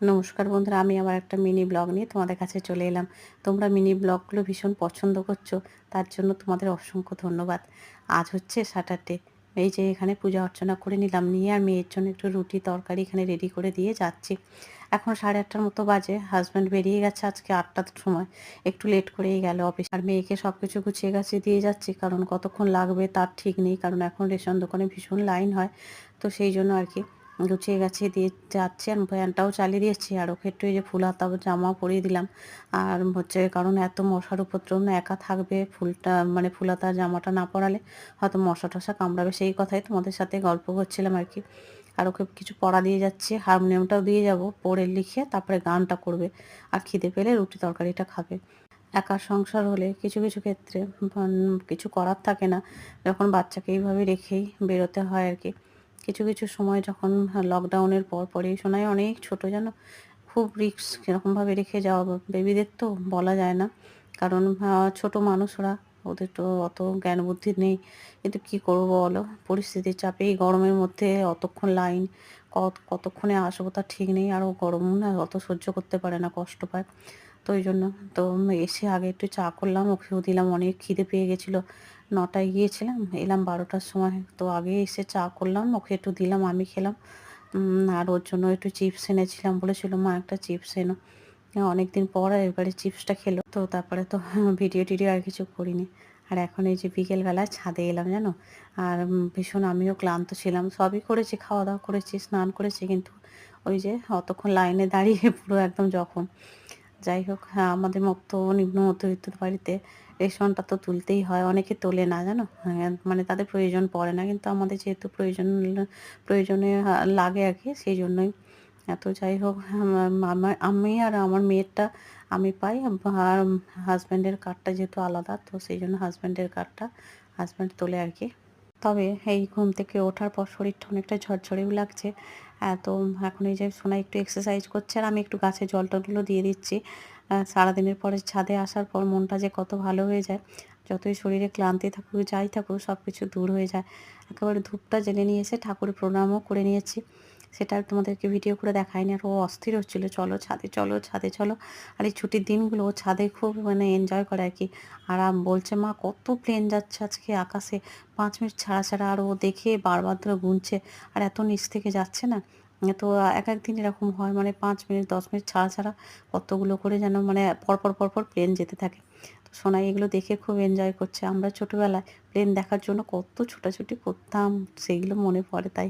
নমস্কার বন্ধুরা, আমি আবার একটা মিনি ব্লগ নিয়ে তোমাদের কাছে চলে এলাম। তোমরা মিনি ব্লগগুলো ভীষণ পছন্দ করছো, তার জন্য তোমাদের অসংখ্য ধন্যবাদ। আজ হচ্ছে স্যাটারডে। এই যে এখানে পূজা অর্চনা করে নিলাম, নিয়ে আর মেয়ের জন্য একটু রুটি তরকারি এখানে রেডি করে দিয়ে যাচ্ছি। এখন 8:30টার মতো বাজে। হাজব্যান্ড বেরিয়ে গেছে আজকে 8টার সময়, একটু লেট করেই গেল অফিস। আর মেয়েকে সব কিছু গুছিয়ে গাছিয়ে দিয়ে যাচ্ছি, কারণ কতক্ষণ লাগবে তার ঠিক নেই, কারণ এখন রেশন দোকানে ভীষণ লাইন হয়। তো সেই জন্য আর কি গুছিয়ে গাছিয়ে দিয়ে যাচ্ছি, আর ফ্যানটাও চালিয়ে দিয়েছি। আর ওকে একটু এই যে ফুল হাতা জামা পরিয়ে দিলাম। আর হচ্ছে কারণ এত মশার উপদ্রব না, একা থাকবে, ফুল হাতা জামাটা না পরালে হয়তো মশা টশা কামড়াবে, সেই কথাই তোমাদের সাথে গল্প করছিলাম আর কি। আর ওকে কিছু পড়া দিয়ে যাচ্ছি, হারমোনিয়ামটাও দিয়ে যাব, পড়ে লিখে তারপরে গানটা করবে। আর খিদে পেলে রুটি তরকারিটা খাবে। একা সংসার হলে কিছু কিছু ক্ষেত্রে কিছু করার থাকে না, যখন বাচ্চাকে এইভাবে রেখেই বেরোতে হয় আর কি। কিছু কিছু সময় যখন লকডাউনের পর এই সময় অনেক ছোট, যেন খুব রিস্ক সেরকমভাবে রেখে যাওয়া বেবিদের তো বলা যায় না, কারণ ছোট মানুষ ওরা, ওদের তো অত জ্ঞান বুদ্ধি নেই। কিন্তু কি করবো বলো, পরিস্থিতির চাপে এই গরমের মধ্যে অতক্ষণ লাইন, কতক্ষণে আসবো তার ঠিক নেই। আর ও গরম না অত সহ্য করতে পারে না, কষ্ট পায়। তো ওই জন্য তো এসে আগে একটু চা করলাম, ওকেও দিলাম, অনেক খিদে পেয়ে গেছিলো। 9টায় গিয়েছিলাম, এলাম 12টার সময়। তো আগে এসে চা করলাম, ওকে একটু দিলাম, আমি খেলাম। আর ওর জন্য একটু চিপস এনেছিলাম, বলেছিল মা একটা চিপস এনো। অনেকদিন পর এবারে চিপসটা খেলো। তো তারপরে তো ভিডিও টিডিও আর কিছু করিনি। আর এখন এই যে বিকেলবেলায় ছাদে এলাম জানো। আর ভীষণ আমিও ক্লান্ত ছিলাম, সবই করেছি, খাওয়া দাওয়া করেছি, স্নান করেছি, কিন্তু ওই যে অতক্ষণ লাইনে দাঁড়িয়ে পুরো একদম জখম। যাই হোক, হ্যাঁ, আমাদের মতো নিম্ন মধ্যবিত্ত বাড়িতে রেশনটা তো তুলতেই হয়। অনেকে তোলে না জানো, হ্যাঁ, মানে তাদের প্রয়োজন পড়ে না, কিন্তু আমাদের যেহেতু প্রয়োজনে লাগে আর কি, সেই জন্যই। তো যাই হোক, আমি আর আমার মেয়েরটা আমি পাই। আর হাজব্যান্ডের কার্ডটা যেহেতু আলাদা, তো সেই জন্য হাজব্যান্ডের কার্ডটা হাজব্যান্ড তোলে আর কি। তবে এই ঘুম থেকে ওঠার পর শরীরটা অনেকটা ঝরঝরেও লাগছে। তো এখন এই যে সোনা একটু এক্সারসাইজ করছে, আর আমি একটু গাছে জল টলগুলো দিয়ে দিচ্ছি। সারাদিনের পরে ছাদে আসার পর মনটা যে কত ভালো হয়ে যায়। যতই শরীরে ক্লান্তি থাকুক, যাই থাকুক, সব কিছু দূর হয়ে যায়। একেবারে ধূপটা জ্বেলে নিয়ে এসে ঠাকুরের প্রণামও করে নিয়েছি। সেটা আর তোমাদেরকে ভিডিও করে দেখাইনি। আর ও অস্থির হচ্ছিলো, চলো ছাদে চলো, ছাদে চলো। আর এই ছুটির দিনগুলো ও ছাদে খুব মানে এনজয় করে আর কি। আর বলছে মা কত প্লেন যাচ্ছে আজকে আকাশে, 5 মিনিট ছাড়া ছাড়া। আর ও দেখে বারবার ধরে গুনছে, আর এত নিচ থেকে যাচ্ছে না। তো এক এক দিন এরকম হয়, মানে 5 মিনিট 10 মিনিট ছাড়া ছাড়া কতগুলো করে যেন মানে পরপর প্লেন যেতে থাকে। তো সোনাই এগুলো দেখে খুব এনজয় করছে। আমরা ছোটোবেলায় প্লেন দেখার জন্য কত ছোটাছুটি করতাম, সেইগুলো মনে পড়ে তাই।